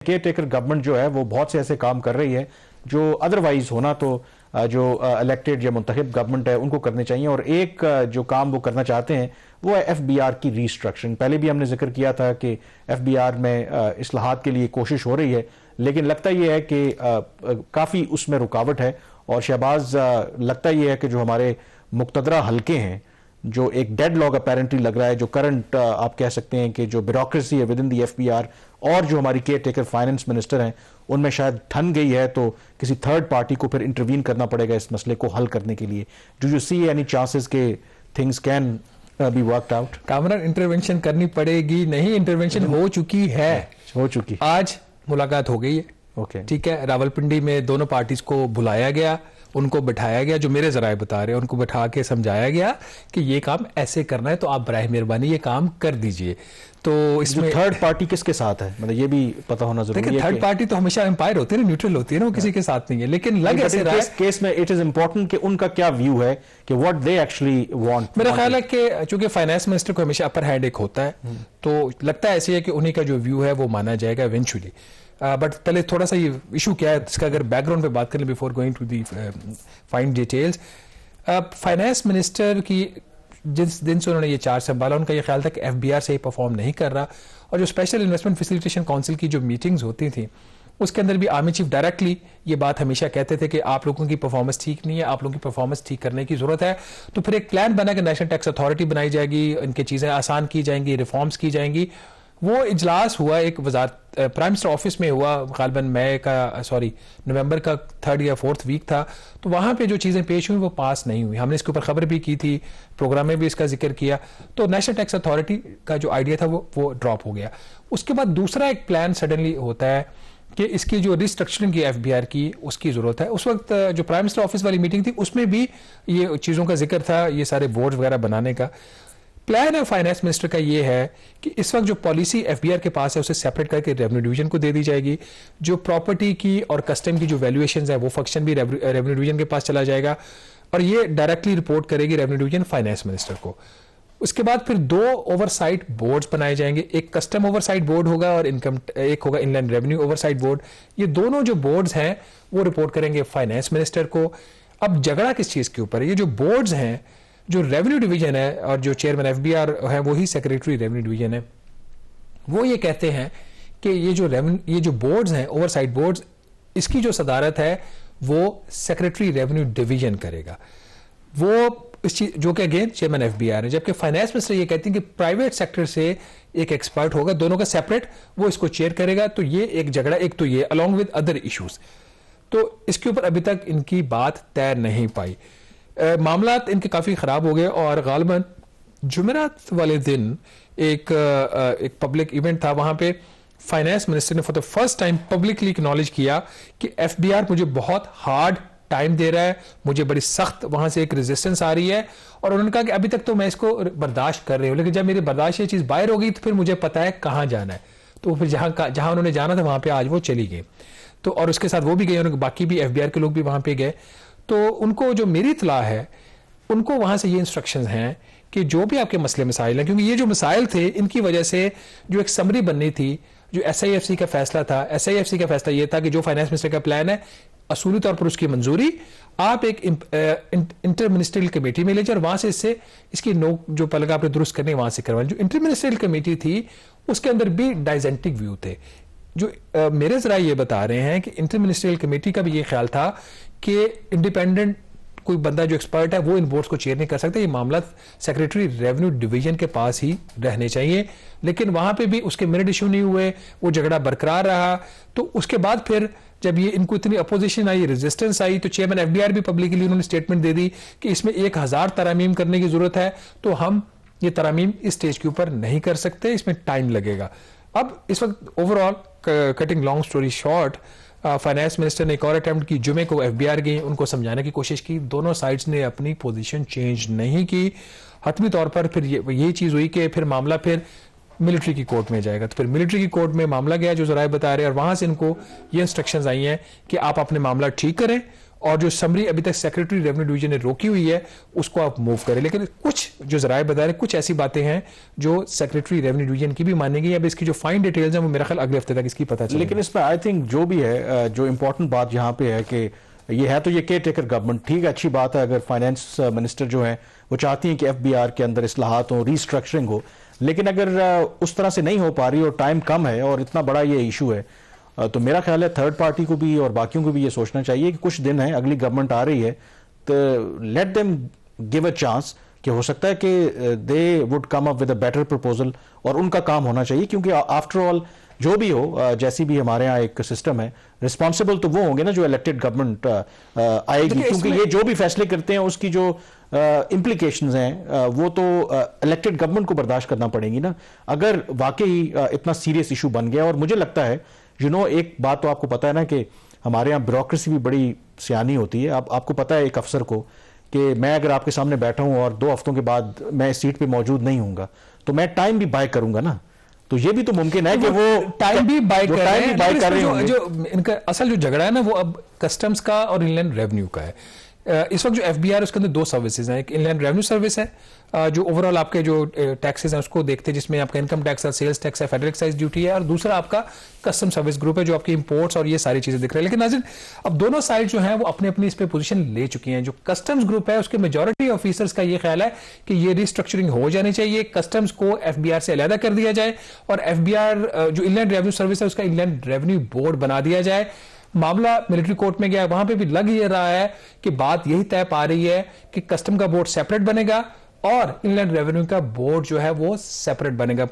Care taker government जो है वो बहुत से ऐसे काम कर रही है जो अदरवाइज होना तो जो इलेक्टेड या मुंतखब गवर्नमेंट है उनको करने चाहिए। और एक जो काम वो करना चाहते हैं वो है एफबीआर की रीस्ट्रक्चरिंग। पहले भी हमने जिक्र किया था कि एफबीआर में इस्लाहात के लिए कोशिश हो रही है, लेकिन लगता यह है कि काफ़ी उसमें रुकावट है। और शहबाज लगता यह है कि जो हमारे मुक्तदरा हल्के हैं, जो एक डेड लॉग अपेरेंटली लग रहा है, जो करंट आप कह सकते हैं कि जो ब्यूरोक्रेसी है विद इन दी एफबीआर और जो हमारी केयर टेकर फाइनेंस मिनिस्टर हैं उनमें शायद ठन गई है, तो किसी थर्ड पार्टी को फिर इंटरवीन करना पड़ेगा इस मसले को हल करने के लिए। Do you see any chances के things can be worked out? Kamran, intervention करनी पड़ेगी नहीं, इंटरवेंशन हो चुकी है, हो चुकी। आज मुलाकात हो गई है। ओके, ठीक है, रावलपिंडी में दोनों पार्टीज को बुलाया गया, उनको बिठाया गया, जो मेरे जराए बता रहे हैं उनको बिठा के समझाया गया कि ये काम ऐसे करना है, तो आप बराह मेहरबानी ये काम कर दीजिए। तो इसमें थर्ड पार्टी किसके साथ है, मतलब ये भी पता होना जरूरी है। थर्ड पार्टी तो हमेशा एम्पायर होती है ना, न्यूट्रल होती है ना, वो किसी के साथ नहीं है। लेकिन लग ऐसे रहा है केस में इट इज इंपॉर्टेंट कि उनका क्या व्यू है कि व्हाट दे एक्चुअली वांट। मेरा ख्याल है कि चूंकि फाइनेंस मिनिस्टर को हमेशा अपर हैंड एक होता है, तो लगता है ऐसे है कि उन्हीं का जो व्यू है वो माना जाएगा इवेंचुअली। बट पहले थोड़ा सा ये इशू क्या है इसका अगर बैकग्राउंड पे बात करें before going to the fine details. Finance minister की जिस दिन से उन्होंने ये चार्ज संभाला, उनका ये ख्याल था कि एफबीआर से ही परफॉर्म नहीं कर रहा। और जो स्पेशल इन्वेस्टमेंट फैसिलिटेशन काउंसिल की जो मीटिंग्स होती थी उसके अंदर भी आर्मी चीफ डायरेक्टली ये बात हमेशा कहते थे कि आप लोगों की परफॉर्मेंस ठीक नहीं है, आप लोगों की परफॉर्मेंस ठीक करने की जरूरत है। तो फिर एक प्लान बना कि नेशनल टैक्स अथॉरिटी बनाई जाएगी, इनकी चीजें आसान की जाएंगी, रिफॉर्म्स की जाएंगी। वो इजलास हुआ एक वजारत प्राइम मिनिस्टर ऑफिस में हुआ, गालिबन नवंबर का 3rd या 4th वीक था। तो वहां पे जो चीजें पेश हुई वो पास नहीं हुई। हमने इसके ऊपर खबर भी की थी, प्रोग्राम में भी इसका जिक्र किया। तो नेशनल टैक्स अथॉरिटी का जो आइडिया था वो ड्रॉप हो गया। उसके बाद दूसरा एक प्लान सडनली होता है कि इसकी जो रिस्ट्रक्चरिंग की एफबीआर की उसकी जरूरत है। उस वक्त जो प्राइम मिनिस्टर ऑफिस वाली मीटिंग थी उसमें भी ये चीजों का जिक्र था, ये सारे बोर्ड वगैरह बनाने का। प्लान है फाइनेंस मिनिस्टर का ये है कि इस वक्त जो पॉलिसी एफबीआर के पास है उसे सेपरेट करके रेवेन्यू डिवीजन को दे दी जाएगी। जो प्रॉपर्टी की और कस्टम की जो वैल्यूएशंस है वो फंक्शन भी रेवेन्यू डिवीजन के पास चला जाएगा और ये डायरेक्टली रिपोर्ट करेगी रेवेन्यू डिवीजन फाइनेंस मिनिस्टर को। उसके बाद फिर 2 ओवरसाइट बोर्ड्स बनाए जाएंगे, एक कस्टम ओवरसाइट बोर्ड होगा और एक होगा इनलैंड रेवेन्यू ओवरसाइट बोर्ड। ये दोनों जो बोर्ड्स हैं वो रिपोर्ट करेंगे फाइनेंस मिनिस्टर को। अब झगड़ा किस चीज के ऊपर है? ये जो बोर्ड्स हैं, जो रेवेन्यू डिवीजन है और जो चेयरमैन एफबीआर है वही सेक्रेटरी रेवेन्यू डिवीजन है, वो ये कहते हैं कि ये जो बोर्ड्स हैं, ओवरसाइट बोर्ड्स, इसकी जो सदारत है वो सेक्रेटरी रेवेन्यू डिवीजन करेगा। वो इस चीज जो कि अगेन चेयरमैन एफबीआर है। जबकि फाइनेंस मिनिस्टर ये कहते हैं कि प्राइवेट सेक्टर से एक एक्सपर्ट होगा, दोनों का सेपरेट, वो इसको चेयर करेगा। तो ये एक झगड़ा, एक तो ये अलॉन्ग विद अदर इश्यूज, तो इसके ऊपर अभी तक इनकी बात तैर नहीं पाई। मामलात इनके काफ़ी ख़राब हो गए और गालिबन जुमेरात वाले दिन एक पब्लिक इवेंट था, वहाँ पे फाइनेंस मिनिस्टर ने for the first time publicly acknowledge किया कि एफबीआर मुझे बहुत हार्ड टाइम दे रहा है, मुझे बड़ी सख्त वहाँ से एक रेजिस्टेंस आ रही है। और उन्होंने कहा कि अभी तक तो मैं इसको बर्दाश्त कर रही हूँ, लेकिन जब मेरी बर्दाश्त ये चीज़ बाहर हो गई तो फिर मुझे पता है कहाँ जाना है। तो फिर जहाँ उन्होंने जाना था वहाँ पर आज वो चली गई। तो और उसके साथ वो भी गए, बाकी भी एफबीआर के लोग भी वहाँ पर गए। तो उनको जो मेरी इत्तला है, उनको वहां से ये इंस्ट्रक्शंस हैं कि जो भी आपके मसले मसाइल हैं, क्योंकि ये जो मसाइल थे इनकी वजह से जो एक समरी बननी थी, जो एसआईएफसी का फैसला था, एसआईएफसी का फैसला ये था कि जो फाइनेंस मिनिस्टर का प्लान है असूली तौर पर उसकी मंजूरी आप एक इंटर मिनिस्ट्रियल कमेटी में ले जाए और वहां से इसकी नोक जो पलक आपने दुरुस्त करनी है वहां से करवाएं। जो इंटर मिनिस्ट्रियल कमेटी थी उसके अंदर भी डाइजेंटिक व्यू थे। जो मेरे जरा ये बता रहे हैं कि इंटर मिनिस्ट्रियल कमेटी का भी ये ख्याल था कि इंडिपेंडेंट कोई बंदा जो एक्सपर्ट है वो इन बोर्ड्स को चेयर नहीं कर सकता, ये मामला सेक्रेटरी रेवेन्यू डिवीजन के पास ही रहने चाहिए। लेकिन वहां पे भी उसके मिनट इशू नहीं हुए, वो झगड़ा बरकरार रहा। तो उसके बाद फिर जब ये इनको इतनी अपोजिशन आई, रेजिस्टेंस आई, तो चेयरमैन एफबीआर भी पब्लिकली उन्होंने स्टेटमेंट दे दी कि इसमें 1000 तरामीम करने की जरूरत है, तो हम ये तरामीम इस स्टेज के ऊपर नहीं कर सकते, इसमें टाइम लगेगा। अब इस वक्त overall cutting long story short, finance minister ने एक और अटेम्प्ट की, जुमे को एफबीआर गई, उनको समझाने की कोशिश की। दोनों साइड्स ने अपनी पोजीशन चेंज नहीं की। हतमी तौर पर फिर ये चीज़ हुई कि फिर मामला फिर मिलिट्री की कोर्ट में जाएगा। तो फिर मिलिट्री की कोर्ट में मामला गया, जो जराए बता रहे हैं, और वहां से इनको ये इंस्ट्रक्शंस आई हैं कि आप अपने मामला ठीक करें और जो समरी अभी तक सेक्रेटरी रेवेन्यू डिवीजन ने रोकी हुई है उसको आप मूव करें। लेकिन कुछ जो जराए बता रहे कुछ ऐसी बातें हैं जो सेक्रेटरी रेवेन्यू डिवीजन की भी मानेंगी। अब इसकी जो फाइन डिटेल्स हैं वो मेरा ख्याल अगले हफ्ते तक इसकी पता चलेगी। लेकिन इसमें आई थिंक जो भी है, जो इंपॉर्टेंट बात यहाँ पे है कि ये है तो ये केयर टेकर गवर्नमेंट, ठीक है, अच्छी बात है अगर फाइनेंस मिनिस्टर जो है वो चाहती हैं कि एफबीआर के अंदर इस्लाहात हो, रीस्ट्रक्चरिंग हो, लेकिन अगर उस तरह से नहीं हो पा रही और टाइम कम है और इतना बड़ा ये इशू है, तो मेरा ख्याल है थर्ड पार्टी को भी और बाकियों को भी ये सोचना चाहिए कि कुछ दिन है, अगली गवर्नमेंट आ रही है, तो let them give a chance कि हो सकता है कि they would come up with a better proposal और उनका काम होना चाहिए। क्योंकि आफ्टर ऑल जो भी हो, जैसी भी हमारे यहाँ एक सिस्टम है, रिस्पॉन्सिबल तो वो होंगे ना जो इलेक्टेड गवर्नमेंट आएगी, क्योंकि ये जो भी फैसले करते हैं उसकी जो इम्प्लीकेशंस हैं वो तो इलेक्टेड गवर्नमेंट को बर्दाश्त करना पड़ेगी ना, अगर वाकई इतना सीरियस इशू बन गया। और मुझे लगता है एक बात तो आपको पता है ना कि हमारे यहाँ ब्यूरोक्रेसी भी बड़ी सियानी होती है। आपको पता है एक अफसर को कि मैं अगर आपके सामने बैठा हूं और 2 हफ्तों के बाद मैं इस सीट पे मौजूद नहीं हूंगा तो मैं टाइम भी बाय करूंगा ना, तो ये भी तो मुमकिन है कि वो टाइम भी बाय कर रहे हैं। जो इनका असल जो झगड़ा है ना वो अब कस्टम्स का और इनलैंड रेवेन्यू का है। इस वक्त जो एफबीआर उसके अंदर 2 सर्विसेज हैं, एक इनलैंड रेवेन्यू सर्विस है जो ओवरऑल आपके जो टैक्सेस हैं उसको देखते हैं, जिसमें आपका इनकम टैक्स है, सेल्स टैक्स है, फेडरल एक्साइज ड्यूटी है, और दूसरा आपका कस्टम सर्विस ग्रुप है जो आपके इंपोर्ट्स और ये सारी चीजें दिख रहे हैं। लेकिन नाज़रीन अब दोनों साइड जो है वो अपनी अपनी इस पे पोजीशन ले चुकी हैं। जो कस्टम्स ग्रुप है उसके मेजॉरिटी ऑफिसर्स का ये ख्याल है कि ये रिस्ट्रक्चरिंग हो जानी चाहिए, कस्टम्स को एफबीआर से अलहदा कर दिया जाए और एफबीआर जो इनलैंड रेवेन्यू सर्विस है उसका इनलैंड रेवेन्यू बोर्ड बना दिया जाए। मामला मिलिट्री कोर्ट में गया, वहां पे भी लग ये रहा है कि बात यही तय पा रही है कि कस्टम का बोर्ड सेपरेट बनेगा और इनलैंड रेवेन्यू का बोर्ड जो है वो सेपरेट बनेगा।